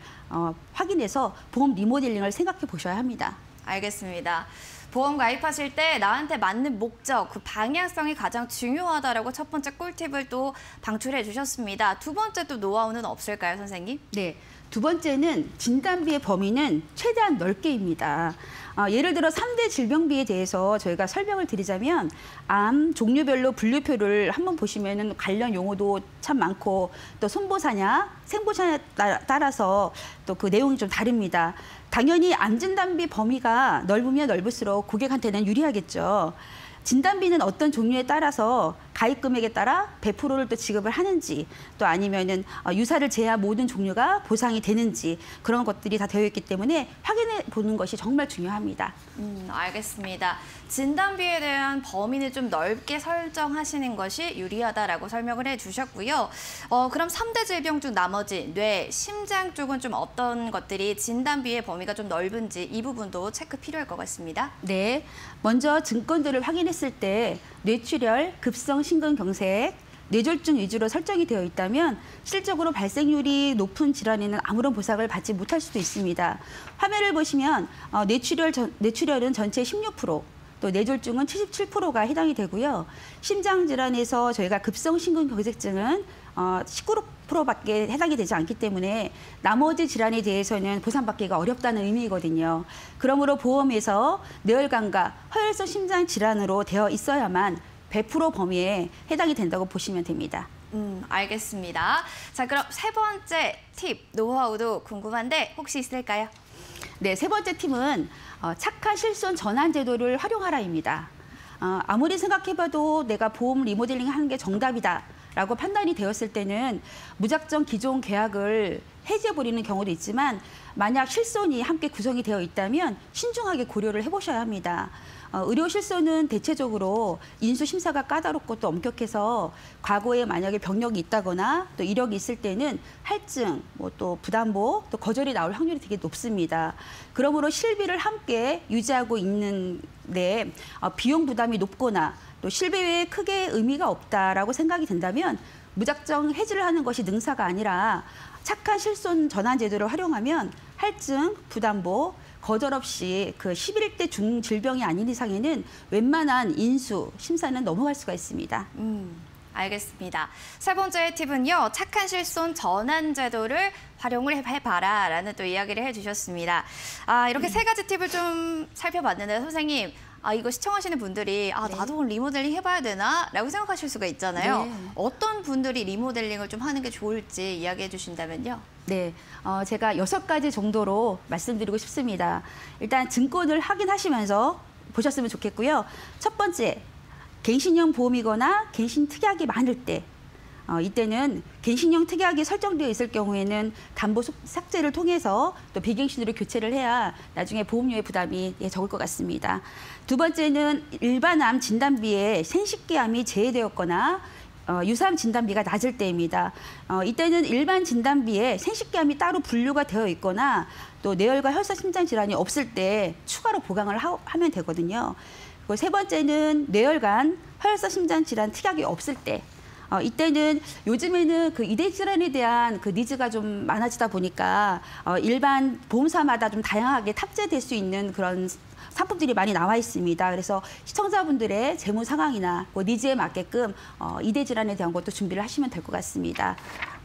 확인해서 보험 리모델링을 생각해 보셔야 합니다. 알겠습니다. 보험 가입하실 때 나한테 맞는 목적, 그 방향성이 가장 중요하다라고 첫 번째 꿀팁을 또 방출해 주셨습니다. 두 번째 또 노하우는 없을까요, 선생님? 네. 두 번째는 진단비의 범위는 최대한 넓게입니다. 예를 들어 3대 질병비에 대해서 저희가 설명을 드리자면 암 종류별로 분류표를 한번 보시면은 관련 용어도 참 많고 또 손보사냐, 생보사냐에 따라서 또 그 내용이 좀 다릅니다. 당연히 암 진단비 범위가 넓으면 넓을수록 고객한테는 유리하겠죠. 진단비는 어떤 종류에 따라서 가입 금액에 따라 100%를 또 지급을 하는지 또 아니면은 유사를 제외한 모든 종류가 보상이 되는지 그런 것들이 다 되어 있기 때문에 확인해 보는 것이 정말 중요합니다. 알겠습니다. 진단비에 대한 범위는 좀 넓게 설정하시는 것이 유리하다라고 설명을 해주셨고요. 그럼 3대 질병 중 나머지 뇌, 심장 쪽은 좀 어떤 것들이 진단비의 범위가 좀 넓은지 이 부분도 체크 필요할 것 같습니다. 네, 먼저 증권들을 확인했을 때 뇌출혈, 급성 심근경색, 뇌졸중 위주로 설정이 되어 있다면 실적으로 발생률이 높은 질환에는 아무런 보상을 받지 못할 수도 있습니다. 화면을 보시면 뇌출혈은 전체 16%, 또 뇌졸중은 77%가 해당이 되고요. 심장질환에서 저희가 급성심근경색증은 19%밖에 해당이 되지 않기 때문에 나머지 질환에 대해서는 보상받기가 어렵다는 의미거든요. 그러므로 보험에서 뇌혈관과 허혈성 심장 질환으로 되어 있어야만 100% 범위에 해당이 된다고 보시면 됩니다. 알겠습니다. 자, 그럼 세 번째 팁, 노하우도 궁금한데 혹시 있을까요? 네, 세 번째 팁은 착한 실손 전환 제도를 활용하라입니다. 아무리 생각해봐도 내가 보험 리모델링 하는 게 정답이다라고 판단이 되었을 때는 무작정 기존 계약을 해지해버리는 경우도 있지만 만약 실손이 함께 구성이 되어 있다면 신중하게 고려를 해보셔야 합니다. 의료 실손은 대체적으로 인수 심사가 까다롭고 또 엄격해서 과거에 만약에 병력이 있다거나 또 이력이 있을 때는 할증, 또 부담보, 또 거절이 나올 확률이 되게 높습니다. 그러므로 실비를 함께 유지하고 있는데 비용 부담이 높거나 또 실비 외에 크게 의미가 없다라고 생각이 된다면 무작정 해지를 하는 것이 능사가 아니라 착한 실손 전환 제도를 활용하면 할증, 부담보, 거절 없이 그 11대 중질병이 아닌 이상에는 웬만한 인수, 심사는 넘어갈 수가 있습니다. 알겠습니다. 세 번째 팁은요. 착한 실손 전환 제도를 활용을 해봐라라는 또 이야기를 해주셨습니다. 이렇게 세 가지 팁을 좀 살펴봤는데 선생님, 이거 시청하시는 분들이 네. 나도 오늘 리모델링 해봐야 되나? 라고 생각하실 수가 있잖아요. 네. 어떤 분들이 리모델링을 좀 하는 게 좋을지 이야기해 주신다면요. 네, 제가 6가지 정도로 말씀드리고 싶습니다. 일단 증권을 확인하시면서 보셨으면 좋겠고요. 첫 번째, 갱신형 보험이거나 갱신 특약이 많을 때 이때는 갱신형 특약이 설정되어 있을 경우에는 담보 삭제를 통해서 또 비갱신으로 교체를 해야 나중에 보험료의 부담이 적을 것 같습니다. 두 번째는 일반암 진단비에 생식기암이 제외되었거나 유사암 진단비가 낮을 때입니다. 이때는 일반 진단비에 생식기암이 따로 분류가 되어 있거나 또 뇌혈관 혈관 심장 질환이 없을 때 추가로 보강을 하면 되거든요. 그리고 세 번째는 뇌혈관 혈관 심장 질환 특약이 없을 때 이때는 요즘에는 그 이대 질환에 대한 그 니즈가 좀 많아지다 보니까 일반 보험사마다 좀 다양하게 탑재될 수 있는 그런 상품들이 많이 나와 있습니다. 그래서 시청자분들의 재무 상황이나 니즈에 맞게끔 이대 질환에 대한 것도 준비를 하시면 될 것 같습니다.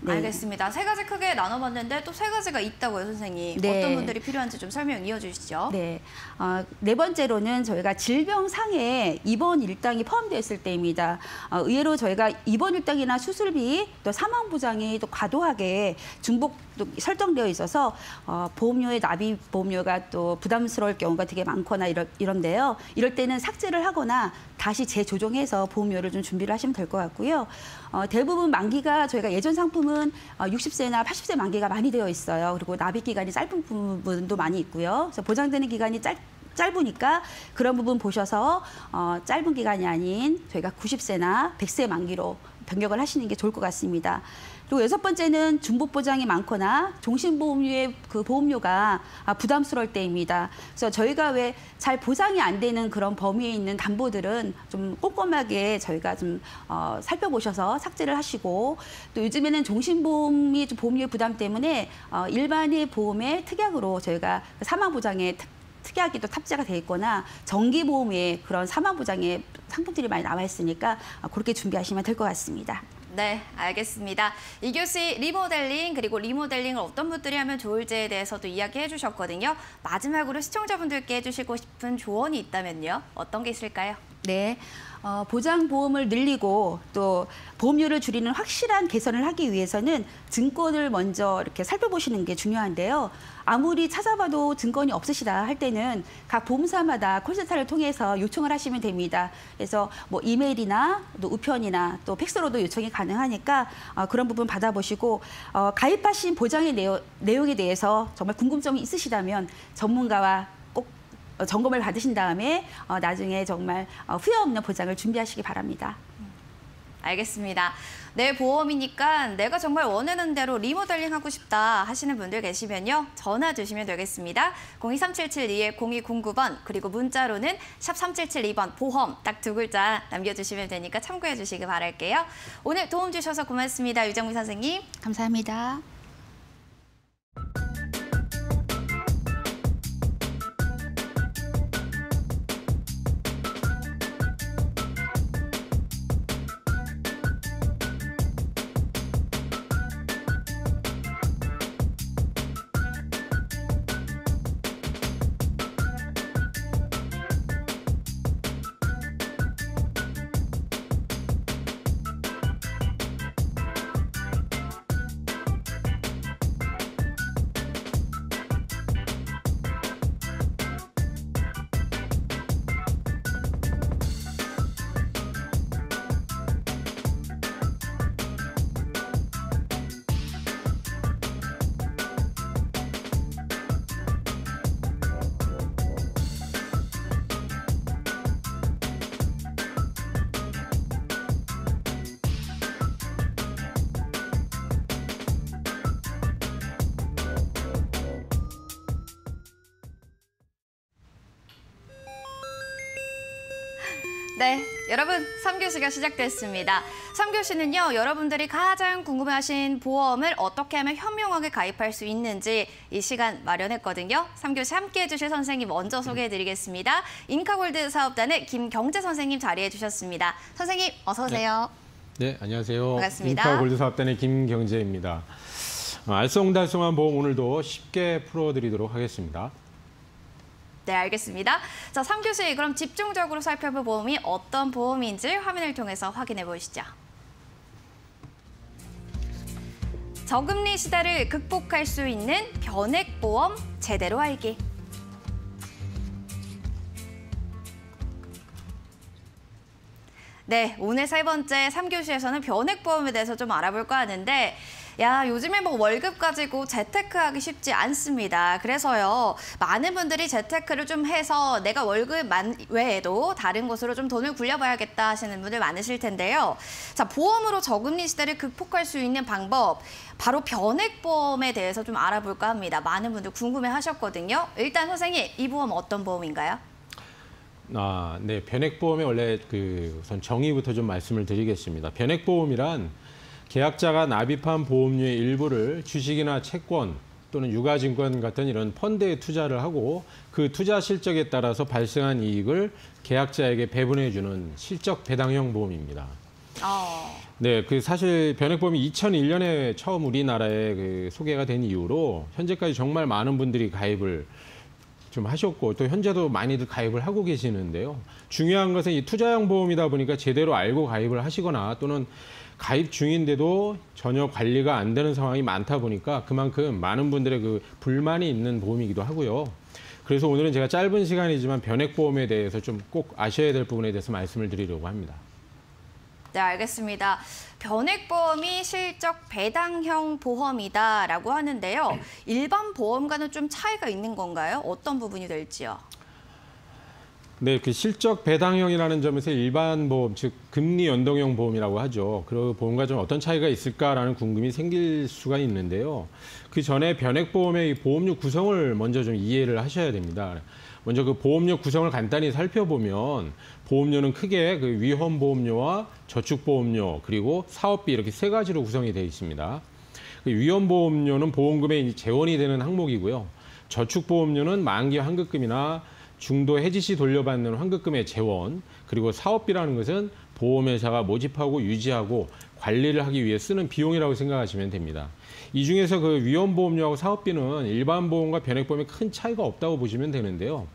네. 알겠습니다. 세 가지 크게 나눠봤는데 또 세 가지가 있다고요, 선생님. 네. 어떤 분들이 필요한지 좀 설명 이어주시죠. 네. 네 번째로는 저희가 질병상에 입원 일당이 포함되어 있을 때입니다. 의외로 저희가 입원 일당이나 수술비 또 사망 보장이 또 과도하게 중복 설정되어 있어서 보험료의 납입 보험료가 또 부담스러울 경우가 되게 많거나 이런데요. 이럴 때는 삭제를 하거나 다시 재조정해서 보험료를 좀 준비를 하시면 될 것 같고요. 대부분 만기가 저희가 예전 상품은 60세나 80세 만기가 많이 되어 있어요. 그리고 납입 기간이 짧은 부분도 많이 있고요. 그래서 보장되는 기간이 짧으니까 그런 부분 보셔서 짧은 기간이 아닌 저희가 90세나 100세 만기로 변경을 하시는 게 좋을 것 같습니다. 그리고 여섯 번째는 중복 보장이 많거나 종신보험료의 그 보험료가 부담스러울 때입니다. 그래서 저희가 왜 잘 보상이 안 되는 그런 범위에 있는 담보들은 좀 꼼꼼하게 저희가 좀 살펴보셔서 삭제를 하시고 또 요즘에는 종신보험이 좀 보험료 부담 때문에 일반의 보험의 특약으로 저희가 사망보장에 특약이 또 탑재가 돼 있거나 정기보험에 그런 사망보장의 상품들이 많이 나와 있으니까 그렇게 준비하시면 될 것 같습니다. 네, 알겠습니다. 이교시 리모델링 그리고 리모델링을 어떤 분들이 하면 좋을지에 대해서도 이야기해 주셨거든요. 마지막으로 시청자분들께 해주시고 싶은 조언이 있다면요. 어떤 게 있을까요? 네, 보장보험을 늘리고 또 보험료를 줄이는 확실한 개선을 하기 위해서는 증권을 먼저 이렇게 살펴보시는 게 중요한데요. 아무리 찾아봐도 증권이 없으시다 할 때는 각 보험사마다 콜센터를 통해서 요청을 하시면 됩니다. 그래서 뭐 이메일이나 또 우편이나 또 팩스로도 요청이 가능하니까 그런 부분 받아보시고 가입하신 보장의 내용에 대해서 정말 궁금점이 있으시다면 전문가와 꼭 점검을 받으신 다음에 나중에 정말 후회 없는 보장을 준비하시기 바랍니다. 알겠습니다. 내 보험이니까 내가 정말 원하는 대로 리모델링하고 싶다 하시는 분들 계시면요. 전화 주시면 되겠습니다. 02377-0209번 그리고 문자로는 샵 3772번 보험 딱 두 글자 남겨주시면 되니까 참고해 주시기 바랄게요. 오늘 도움 주셔서 고맙습니다. 유정미 선생님. 감사합니다. 네, 여러분 3교시가 시작됐습니다. 3교시는요, 여러분들이 가장 궁금해하신 보험을 어떻게 하면 현명하게 가입할 수 있는지 이 시간 마련했거든요. 3교시 함께해 주실 선생님 먼저 소개해드리겠습니다. 인카골드 사업단의 김경재 선생님 자리해 주셨습니다. 선생님 어서 오세요. 네, 안녕하세요. 반갑습니다. 인카골드 사업단의 김경재입니다. 알쏭달쏭한 보험 오늘도 쉽게 풀어드리도록 하겠습니다. 네, 알겠습니다. 자, 3교시 그럼 집중적으로 살펴볼 보험이 어떤 보험인지 화면을 통해서 확인해 보시죠. 저금리 시대를 극복할 수 있는 변액보험 제대로 알기. 네, 오늘 세 번째 3교시에서는 변액보험에 대해서 좀 알아볼까 하는데 야, 요즘에 뭐 월급 가지고 재테크하기 쉽지 않습니다. 그래서요, 많은 분들이 재테크를 좀 해서 내가 월급 외에도 다른 곳으로 좀 돈을 굴려봐야겠다 하시는 분들 많으실 텐데요. 자, 보험으로 저금리 시대를 극복할 수 있는 방법, 바로 변액보험에 대해서 좀 알아볼까 합니다. 많은 분들 궁금해하셨거든요. 일단 선생님, 이 보험 어떤 보험인가요? 네, 변액보험의 원래 우선 정의부터 좀 말씀을 드리겠습니다. 변액보험이란 계약자가 납입한 보험료의 일부를 주식이나 채권 또는 유가증권 같은 이런 펀드에 투자를 하고 그 투자 실적에 따라서 발생한 이익을 계약자에게 배분해주는 실적 배당형 보험입니다. 네, 사실 변액보험이 2001년에 처음 우리나라에 소개가 된 이후로 현재까지 정말 많은 분들이 가입을 좀 하셨고 또 현재도 많이들 가입을 하고 계시는데요. 중요한 것은 이 투자형 보험이다 보니까 제대로 알고 가입을 하시거나 또는 가입 중인데도 전혀 관리가 안 되는 상황이 많다 보니까 그만큼 많은 분들의 불만이 있는 보험이기도 하고요. 그래서 오늘은 제가 짧은 시간이지만 변액보험에 대해서 좀 꼭 아셔야 될 부분에 대해서 말씀을 드리려고 합니다. 네, 알겠습니다. 변액보험이 실적 배당형 보험이다라고 하는데요. 일반 보험과는 좀 차이가 있는 건가요? 어떤 부분이 될지요? 네, 실적 배당형이라는 점에서 일반 보험, 즉 금리 연동형 보험이라고 하죠. 그 보험과 좀 어떤 차이가 있을까라는 궁금이 생길 수가 있는데요. 그 전에 변액보험의 보험료 구성을 먼저 좀 이해를 하셔야 됩니다. 먼저 보험료 구성을 간단히 살펴보면 보험료는 크게 위험보험료와 저축보험료 그리고 사업비 이렇게 세 가지로 구성이 되어 있습니다. 위험보험료는 보험금의 재원이 되는 항목이고요. 저축보험료는 만기 환급금이나 중도 해지 시 돌려받는 환급금의 재원, 그리고 사업비라는 것은 보험회사가 모집하고 유지하고 관리를 하기 위해 쓰는 비용이라고 생각하시면 됩니다. 이 중에서 위험보험료하고 사업비는 일반 보험과 변액보험에 큰 차이가 없다고 보시면 되는데요.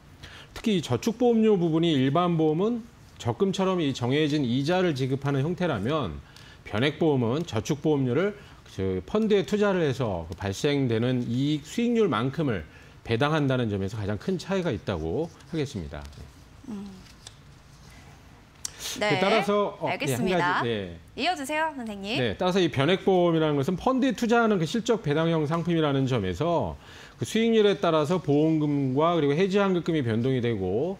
특히 이 저축보험료 부분이 일반 보험은 적금처럼 이 정해진 이자를 지급하는 형태라면 변액보험은 저축보험료를 펀드에 투자를 해서 발생되는 이익 수익률만큼을 배당한다는 점에서 가장 큰 차이가 있다고 하겠습니다. 네, 따라서 알겠습니다. 한 가지, 네. 이어주세요, 선생님. 네, 따라서 이 변액보험이라는 것은 펀드에 투자하는 실적 배당형 상품이라는 점에서 수익률에 따라서 보험금과 그리고 해지 환급금이 변동이 되고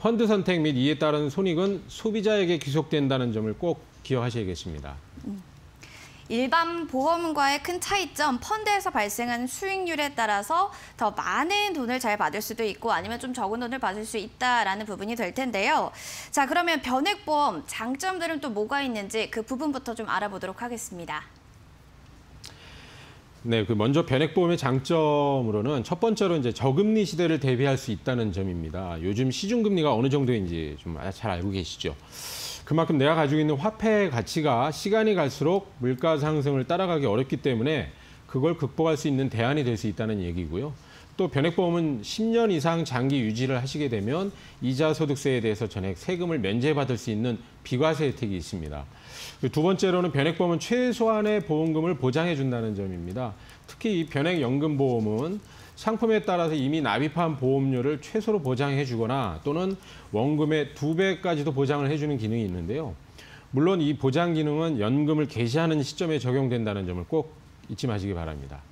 펀드 선택 및 이에 따른 손익은 소비자에게 귀속된다는 점을 꼭 기억하셔야겠습니다. 일반 보험과의 큰 차이점, 펀드에서 발생하는 수익률에 따라서 더 많은 돈을 잘 받을 수도 있고 아니면 좀 적은 돈을 받을 수 있다라는 부분이 될 텐데요. 자, 그러면 변액보험 장점들은 또 뭐가 있는지 그 부분부터 좀 알아보도록 하겠습니다. 네, 먼저 변액보험의 장점으로는 첫 번째로 이제 저금리 시대를 대비할 수 있다는 점입니다. 요즘 시중금리가 어느 정도인지 좀 잘 알고 계시죠? 그만큼 내가 가지고 있는 화폐의 가치가 시간이 갈수록 물가 상승을 따라가기 어렵기 때문에 그걸 극복할 수 있는 대안이 될 수 있다는 얘기고요. 또 변액보험은 10년 이상 장기 유지를 하시게 되면 이자 소득세에 대해서 전액 세금을 면제받을 수 있는 비과세 혜택이 있습니다. 두 번째로는 변액보험은 최소한의 보험금을 보장해 준다는 점입니다. 특히 이 변액연금보험은 상품에 따라서 이미 납입한 보험료를 최소로 보장해 주거나 또는 원금의 2배까지도 보장을 해주는 기능이 있는데요. 물론 이 보장 기능은 연금을 개시하는 시점에 적용된다는 점을 꼭 잊지 마시기 바랍니다.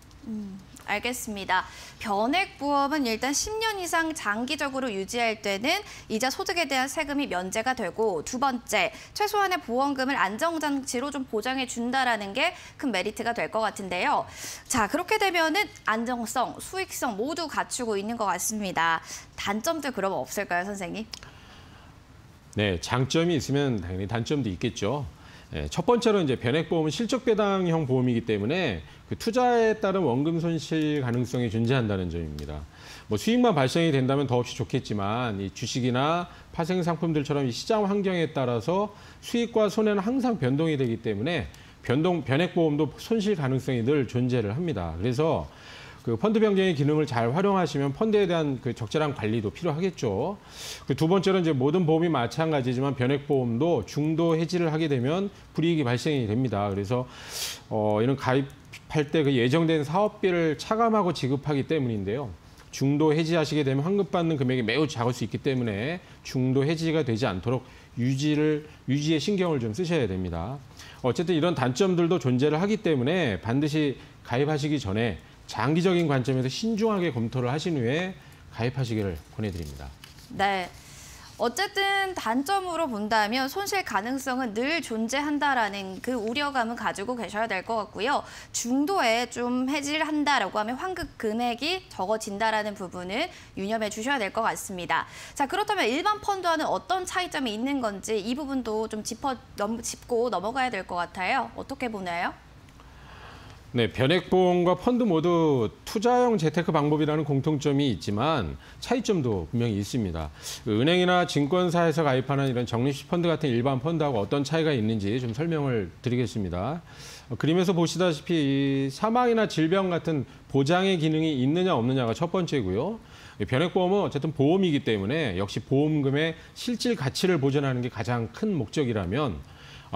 알겠습니다. 변액보험은 일단 10년 이상 장기적으로 유지할 때는 이자 소득에 대한 세금이 면제가 되고 두 번째, 최소한의 보험금을 안정장치로 좀 보장해 준다라는 게 큰 메리트가 될 것 같은데요. 자, 그렇게 되면은 안정성, 수익성 모두 갖추고 있는 것 같습니다. 단점들 그러면 없을까요, 선생님? 네, 장점이 있으면 당연히 단점도 있겠죠. 첫 번째로 이제 변액보험은 실적 배당형 보험이기 때문에 그 투자에 따른 원금 손실 가능성이 존재한다는 점입니다. 뭐 수익만 발생이 된다면 더없이 좋겠지만 이 주식이나 파생 상품들처럼 이 시장 환경에 따라서 수익과 손해는 항상 변동이 되기 때문에 변액보험도 손실 가능성이 늘 존재를 합니다. 그래서 그 펀드 변경의 기능을 잘 활용하시면 펀드에 대한 그 적절한 관리도 필요하겠죠. 그 두 번째는 이제 모든 보험이 마찬가지지만 변액보험도 중도 해지를 하게 되면 불이익이 발생이 됩니다. 그래서 이런 가입할 때 그 예정된 사업비를 차감하고 지급하기 때문인데요. 중도 해지하시게 되면 환급받는 금액이 매우 작을 수 있기 때문에 중도 해지가 되지 않도록 유지에 신경을 좀 쓰셔야 됩니다. 어쨌든 이런 단점들도 존재를 하기 때문에 반드시 가입하시기 전에 장기적인 관점에서 신중하게 검토를 하신 후에 가입하시기를 권해드립니다. 네. 어쨌든 단점으로 본다면 손실 가능성은 늘 존재한다라는 그 우려감은 가지고 계셔야 될 것 같고요. 중도에 좀 해지를 한다라고 하면 환급 금액이 적어진다라는 부분을 유념해 주셔야 될 것 같습니다. 자, 그렇다면 일반 펀드와는 어떤 차이점이 있는 건지 이 부분도 좀 짚고 넘어가야 될 것 같아요. 어떻게 보나요? 네, 변액보험과 펀드 모두 투자형 재테크 방법이라는 공통점이 있지만 차이점도 분명히 있습니다. 은행이나 증권사에서 가입하는 이런 적립식 펀드 같은 일반 펀드하고 어떤 차이가 있는지 좀 설명을 드리겠습니다. 그림에서 보시다시피 사망이나 질병 같은 보장의 기능이 있느냐 없느냐가 첫 번째고요. 변액보험은 어쨌든 보험이기 때문에 역시 보험금의 실질 가치를 보존하는 게 가장 큰 목적이라면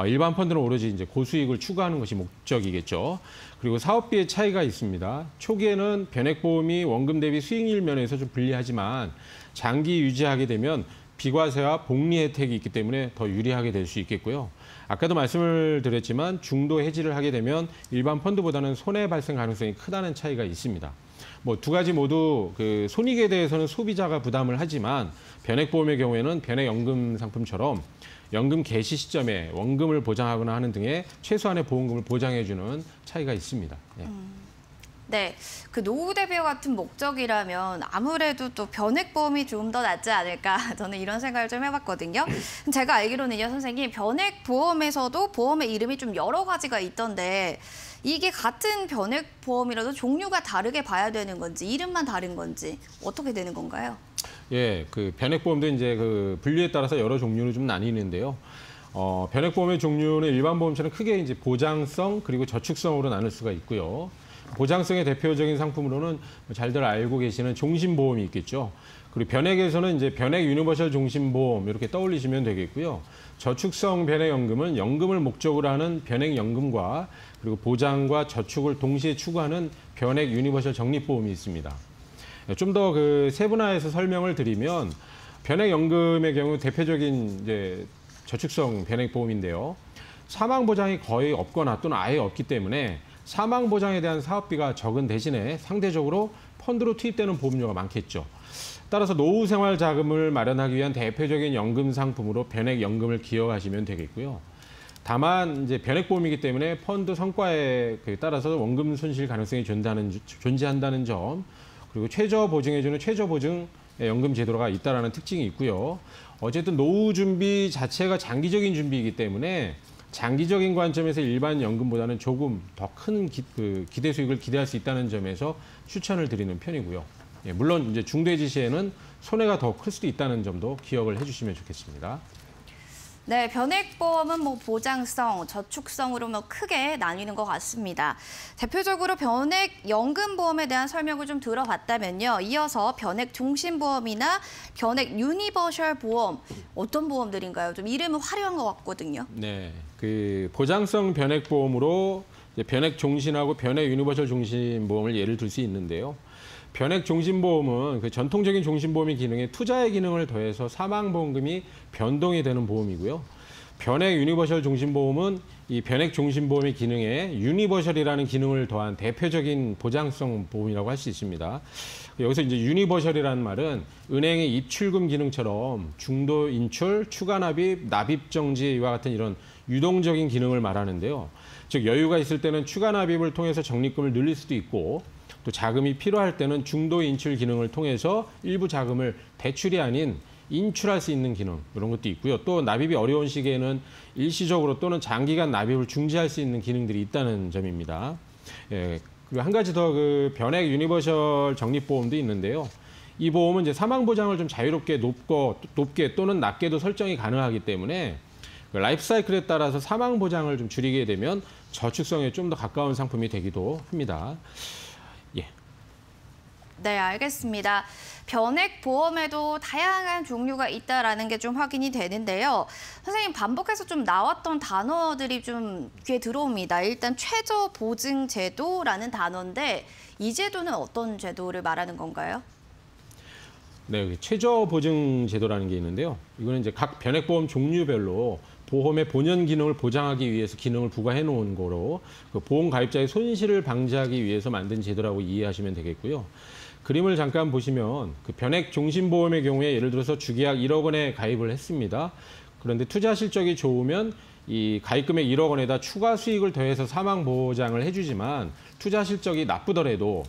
일반 펀드는 오로지 이제 고수익을 추구하는 것이 목적이겠죠. 그리고 사업비의 차이가 있습니다. 초기에는 변액보험이 원금 대비 수익률 면에서 좀 불리하지만 장기 유지하게 되면 비과세와 복리 혜택이 있기 때문에 더 유리하게 될 수 있겠고요. 아까도 말씀을 드렸지만 중도 해지를 하게 되면 일반 펀드보다는 손해 발생 가능성이 크다는 차이가 있습니다. 뭐 두 가지 모두 그 손익에 대해서는 소비자가 부담을 하지만 변액보험의 경우에는 변액연금 상품처럼 연금 개시 시점에 원금을 보장하거나 하는 등의 최소한의 보험금을 보장해주는 차이가 있습니다. 예. 네, 그 노후 대비와 같은 목적이라면 아무래도 또 변액보험이 좀 더 낫지 않을까 저는 이런 생각을 좀 해봤거든요. 제가 알기로는요, 선생님, 변액보험에서도 보험의 이름이 좀 여러 가지가 있던데 이게 같은 변액보험이라도 종류가 다르게 봐야 되는 건지 이름만 다른 건지 어떻게 되는 건가요? 예, 그 변액보험도 이제 그 분류에 따라서 여러 종류로 좀 나뉘는데요. 변액보험의 종류는 일반 보험처럼 크게 이제 보장성 그리고 저축성으로 나눌 수가 있고요. 보장성의 대표적인 상품으로는 잘들 알고 계시는 종신보험이 있겠죠. 그리고 변액에서는 이제 변액 유니버셜 종신보험 이렇게 떠올리시면 되겠고요. 저축성 변액연금은 연금을 목적으로 하는 변액연금과 그리고 보장과 저축을 동시에 추구하는 변액 유니버셜 적립보험이 있습니다. 좀 더 그 세분화해서 설명을 드리면 변액연금의 경우 대표적인 이제 저축성 변액보험인데요. 사망 보장이 거의 없거나 또는 아예 없기 때문에 사망 보장에 대한 사업비가 적은 대신에 상대적으로 펀드로 투입되는 보험료가 많겠죠. 따라서 노후 생활 자금을 마련하기 위한 대표적인 연금 상품으로 변액연금을 기억하시면 되겠고요. 다만 이제 변액보험이기 때문에 펀드 성과에 따라서 원금 손실 가능성이 존재한다는 점, 그리고 최저 보증해주는 최저 보증 연금 제도가 있다라는 특징이 있고요. 어쨌든 노후 준비 자체가 장기적인 준비이기 때문에 장기적인 관점에서 일반 연금보다는 조금 더 큰 기대 수익을 기대할 수 있다는 점에서 추천을 드리는 편이고요. 예, 물론 이제 중대지 시에는 손해가 더 클 수도 있다는 점도 기억을 해주시면 좋겠습니다. 네, 변액보험은 뭐 보장성, 저축성으로 뭐 크게 나뉘는 것 같습니다. 대표적으로 변액연금보험에 대한 설명을 좀 들어봤다면요. 이어서 변액종신보험이나 변액유니버셜 보험, 어떤 보험들인가요? 좀 이름은 화려한 것 같거든요. 네, 그 보장성 변액보험으로 변액종신하고 변액유니버셜 종신보험을 예를 들 수 있는데요. 변액종신보험은 그 전통적인 종신보험의 기능에 투자의 기능을 더해서 사망보험금이 변동이 되는 보험이고요. 변액유니버셜 종신보험은 이 변액종신보험의 기능에 유니버셜이라는 기능을 더한 대표적인 보장성 보험이라고 할 수 있습니다. 여기서 이제 유니버셜이라는 말은 은행의 입출금 기능처럼 중도 인출, 추가 납입, 납입 정지와 같은 이런 유동적인 기능을 말하는데요. 즉 여유가 있을 때는 추가 납입을 통해서 적립금을 늘릴 수도 있고, 또 자금이 필요할 때는 중도 인출 기능을 통해서 일부 자금을 대출이 아닌 인출할 수 있는 기능, 이런 것도 있고요. 또 납입이 어려운 시기에는 일시적으로 또는 장기간 납입을 중지할 수 있는 기능들이 있다는 점입니다. 예, 그리고 한 가지 더 그 변액 유니버셜 적립보험도 있는데요. 이 보험은 이제 사망 보장을 좀 자유롭게 높게 또는 낮게도 설정이 가능하기 때문에 라이프 사이클에 따라서 사망 보장을 좀 줄이게 되면 저축성에 좀 더 가까운 상품이 되기도 합니다. 예. 네, 알겠습니다. 변액보험에도 다양한 종류가 있다라는 게 좀 확인이 되는데요. 선생님, 반복해서 좀 나왔던 단어들이 좀 귀에 들어옵니다. 일단 최저보증제도라는 단어인데 이 제도는 어떤 제도를 말하는 건가요? 네, 최저보증제도라는 게 있는데요. 이거는 이제 각 변액보험 종류별로 보험의 본연 기능을 보장하기 위해서 기능을 부과해 놓은 거로 그 보험 가입자의 손실을 방지하기 위해서 만든 제도라고 이해하시면 되겠고요. 그림을 잠깐 보시면 그 변액 종신보험의 경우에 예를 들어서 주계약 1억 원에 가입을 했습니다. 그런데 투자 실적이 좋으면 이 가입금액 1억 원에다 추가 수익을 더해서 사망 보장을 해주지만 투자 실적이 나쁘더라도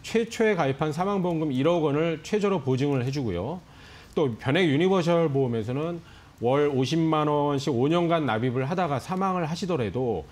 최초에 가입한 사망보험금 1억 원을 최저로 보증을 해주고요. 또 변액 유니버셜 보험에서는 월 50만 원씩 5년간 납입을 하다가 사망을 하시더라도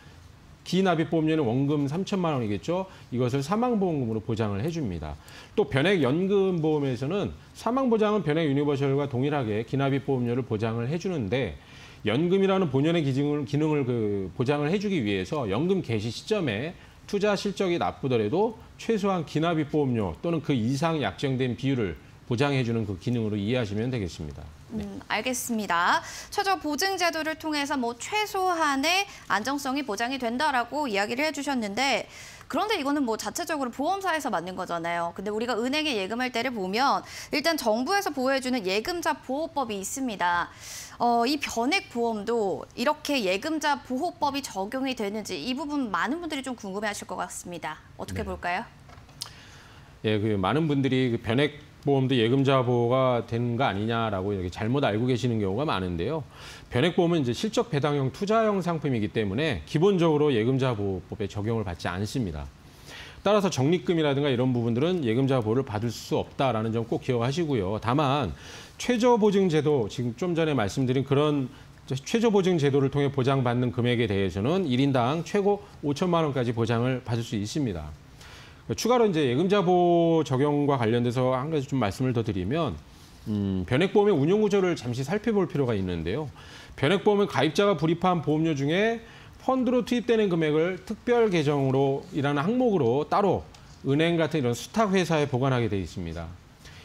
기납입보험료는 원금 3천만 원이겠죠. 이것을 사망보험금으로 보장을 해줍니다. 또 변액연금보험에서는 사망보장은 변액 유니버셜과 동일하게 기납입보험료를 보장을 해주는데 연금이라는 본연의 기능을 보장을 해주기 위해서 연금 개시 시점에 투자 실적이 나쁘더라도 최소한 기납입보험료 또는 그 이상 약정된 비율을 보장해주는 그 기능으로 이해하시면 되겠습니다. 네. 알겠습니다. 최저보증제도를 통해서 뭐 최소한의 안정성이 보장이 된다라고 이야기를 해주셨는데 그런데 이거는 뭐 자체적으로 보험사에서 맞는 거잖아요. 근데 우리가 은행에 예금할 때를 보면 일단 정부에서 보호해주는 예금자 보호법이 있습니다. 이 변액보험도 이렇게 예금자 보호법이 적용이 되는지 이 부분 많은 분들이 좀 궁금해하실 것 같습니다. 어떻게 볼까요? 예, 그 많은 분들이 그 변액보험도 예금자 보호가 되는 거 아니냐라고 이렇게 잘못 알고 계시는 경우가 많은데요. 변액보험은 이제 실적 배당형 투자형 상품이기 때문에 기본적으로 예금자 보호법에 적용을 받지 않습니다. 따라서 적립금이라든가 이런 부분들은 예금자 보호를 받을 수 없다라는 점 꼭 기억하시고요. 다만 최저보증제도, 지금 좀 전에 말씀드린 그런 최저보증제도를 통해 보장받는 금액에 대해서는 1인당 최고 5천만 원까지 보장을 받을 수 있습니다. 추가로 이제 예금자 보호 적용과 관련돼서 한 가지 좀 말씀을 더 드리면 변액보험의 운용 구조를 잠시 살펴볼 필요가 있는데요. 변액보험은 가입자가 불입한 보험료 중에 펀드로 투입되는 금액을 특별 계정으로 이라는 항목으로 따로 은행 같은 이런 수탁 회사에 보관하게 돼 있습니다.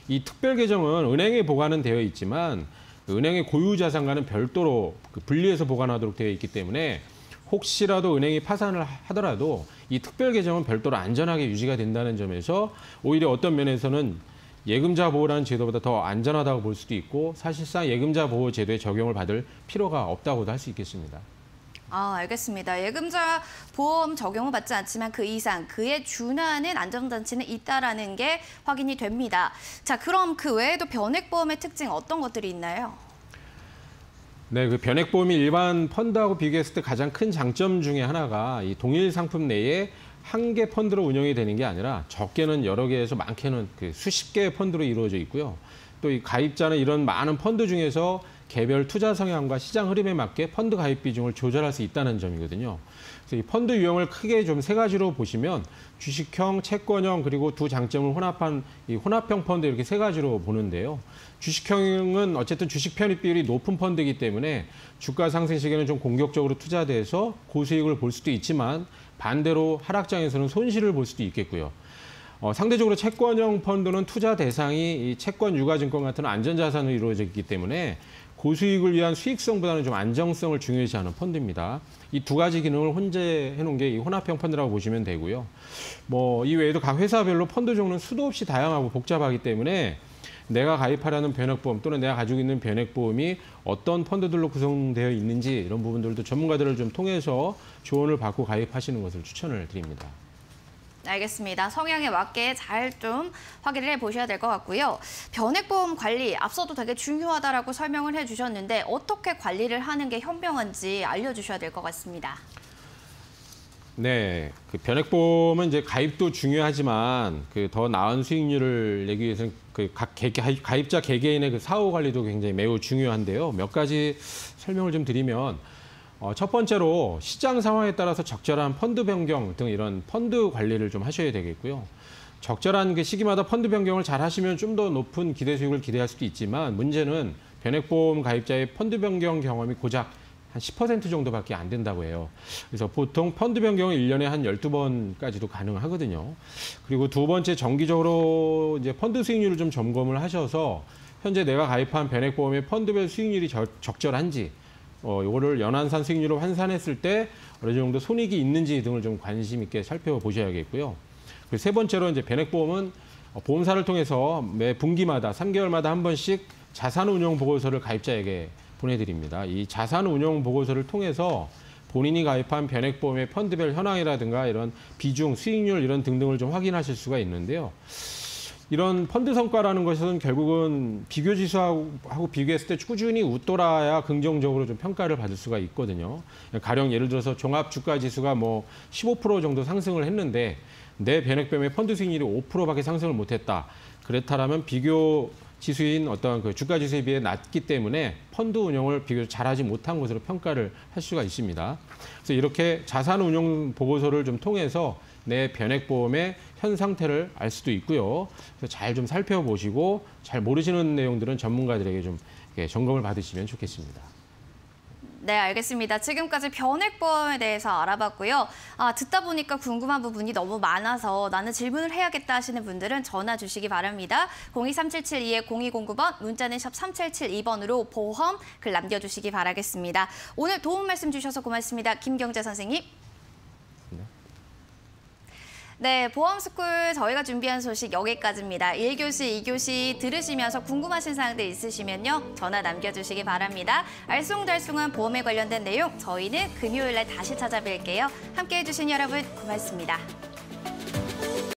이 특별 계정은 은행에 보관은 되어 있지만 은행의 고유 자산과는 별도로 분리해서 보관하도록 되어 있기 때문에 혹시라도 은행이 파산을 하더라도 이 특별 계정은 별도로 안전하게 유지가 된다는 점에서 오히려 어떤 면에서는 예금자 보호라는 제도보다 더 안전하다고 볼 수도 있고 사실상 예금자 보호 제도에 적용을 받을 필요가 없다고도 할 수 있겠습니다. 알겠습니다. 예금자 보험 적용을 받지 않지만 그 이상 그에 준하는 안전장치는 있다라는 게 확인이 됩니다. 자, 그럼 그 외에도 변액보험의 특징 어떤 것들이 있나요? 네, 그 변액보험이 일반 펀드하고 비교했을 때 가장 큰 장점 중에 하나가 이 동일 상품 내에 한 개 펀드로 운영이 되는 게 아니라 적게는 여러 개에서 많게는 그 수십 개의 펀드로 이루어져 있고요. 또 이 가입자는 이런 많은 펀드 중에서 개별 투자 성향과 시장 흐름에 맞게 펀드 가입 비중을 조절할 수 있다는 점이거든요. 그래서 이 펀드 유형을 크게 좀 세 가지로 보시면 주식형, 채권형 그리고 두 장점을 혼합한 이 혼합형 펀드 이렇게 세 가지로 보는데요. 주식형은 어쨌든 주식 편입 비율이 높은 펀드이기 때문에 주가 상승 시기에는 좀 공격적으로 투자돼서 고수익을 볼 수도 있지만 반대로 하락장에서는 손실을 볼 수도 있겠고요. 상대적으로 채권형 펀드는 투자 대상이 이 채권, 유가증권 같은 안전자산으로 이루어져 있기 때문에 고수익을 위한 수익성보다는 좀 안정성을 중요시하는 펀드입니다. 이 두 가지 기능을 혼재해 놓은 게 이 혼합형 펀드라고 보시면 되고요. 이 외에도 각 회사별로 펀드 종류는 수도 없이 다양하고 복잡하기 때문에 내가 가입하려는 변액보험 또는 내가 가지고 있는 변액보험이 어떤 펀드들로 구성되어 있는지 이런 부분들도 전문가들을 좀 통해서 조언을 받고 가입하시는 것을 추천을 드립니다. 알겠습니다. 성향에 맞게 잘 좀 확인을 해보셔야 될 것 같고요. 변액보험 관리, 앞서도 되게 중요하다라고 설명을 해주셨는데 어떻게 관리를 하는 게 현명한지 알려주셔야 될 것 같습니다. 네, 그 변액보험은 이제 가입도 중요하지만 그 더 나은 수익률을 내기 위해서는 그 각 가입자 개개인의 그 사후 관리도 굉장히 매우 중요한데요. 몇 가지 설명을 좀 드리면 첫 번째로 시장 상황에 따라서 적절한 펀드 변경 등 이런 펀드 관리를 좀 하셔야 되겠고요. 적절한 그 시기마다 펀드 변경을 잘 하시면 좀 더 높은 기대 수익을 기대할 수도 있지만 문제는 변액보험 가입자의 펀드 변경 경험이 고작 한 10% 정도밖에 안 된다고 해요. 그래서 보통 펀드 변경은 1년에 한 12번까지도 가능하거든요. 그리고 두 번째, 정기적으로 이제 펀드 수익률을 좀 점검을 하셔서 현재 내가 가입한 변액보험의 펀드별 수익률이 적절한지 이거를 연환산 수익률로 환산했을 때 어느 정도 손익이 있는지 등을 좀 관심 있게 살펴보셔야겠고요. 그리고 세 번째로 이제 변액보험은 보험사를 통해서 매 분기마다 3개월마다 한 번씩 자산운용 보고서를 가입자에게 보내드립니다. 이 자산운용 보고서를 통해서 본인이 가입한 변액보험의 펀드별 현황이라든가 이런 비중, 수익률 이런 등등을 좀 확인하실 수가 있는데요. 이런 펀드 성과라는 것은 결국은 비교지수하고 비교했을 때 꾸준히 웃돌아야 긍정적으로 좀 평가를 받을 수가 있거든요. 가령 예를 들어서 종합주가지수가 15% 정도 상승을 했는데 내 변액보험의 펀드 수익률이 5%밖에 상승을 못했다. 그렇다면 비교 지수인 어떤 그 주가 지수에 비해 낮기 때문에 펀드 운용을 비교적 잘하지 못한 것으로 평가를 할 수가 있습니다. 그래서 이렇게 자산 운용 보고서를 좀 통해서 내 변액보험의 현 상태를 알 수도 있고요. 그래서 잘 좀 살펴보시고 잘 모르시는 내용들은 전문가들에게 좀 점검을 받으시면 좋겠습니다. 네, 알겠습니다. 지금까지 변액보험에 대해서 알아봤고요. 듣다 보니까 궁금한 부분이 너무 많아서 나는 질문을 해야겠다 하시는 분들은 전화 주시기 바랍니다. 023772-0209번, 문자는 샵 3772번으로 보험 글 남겨주시기 바라겠습니다. 오늘 도움 말씀 주셔서 고맙습니다. 김경재 선생님. 네, 보험스쿨 저희가 준비한 소식 여기까지입니다. 1교시, 2교시 들으시면서 궁금하신 사항들 있으시면요. 전화 남겨주시기 바랍니다. 알쏭달쏭한 보험에 관련된 내용 저희는 금요일 날 다시 찾아뵐게요. 함께해 주신 여러분 고맙습니다.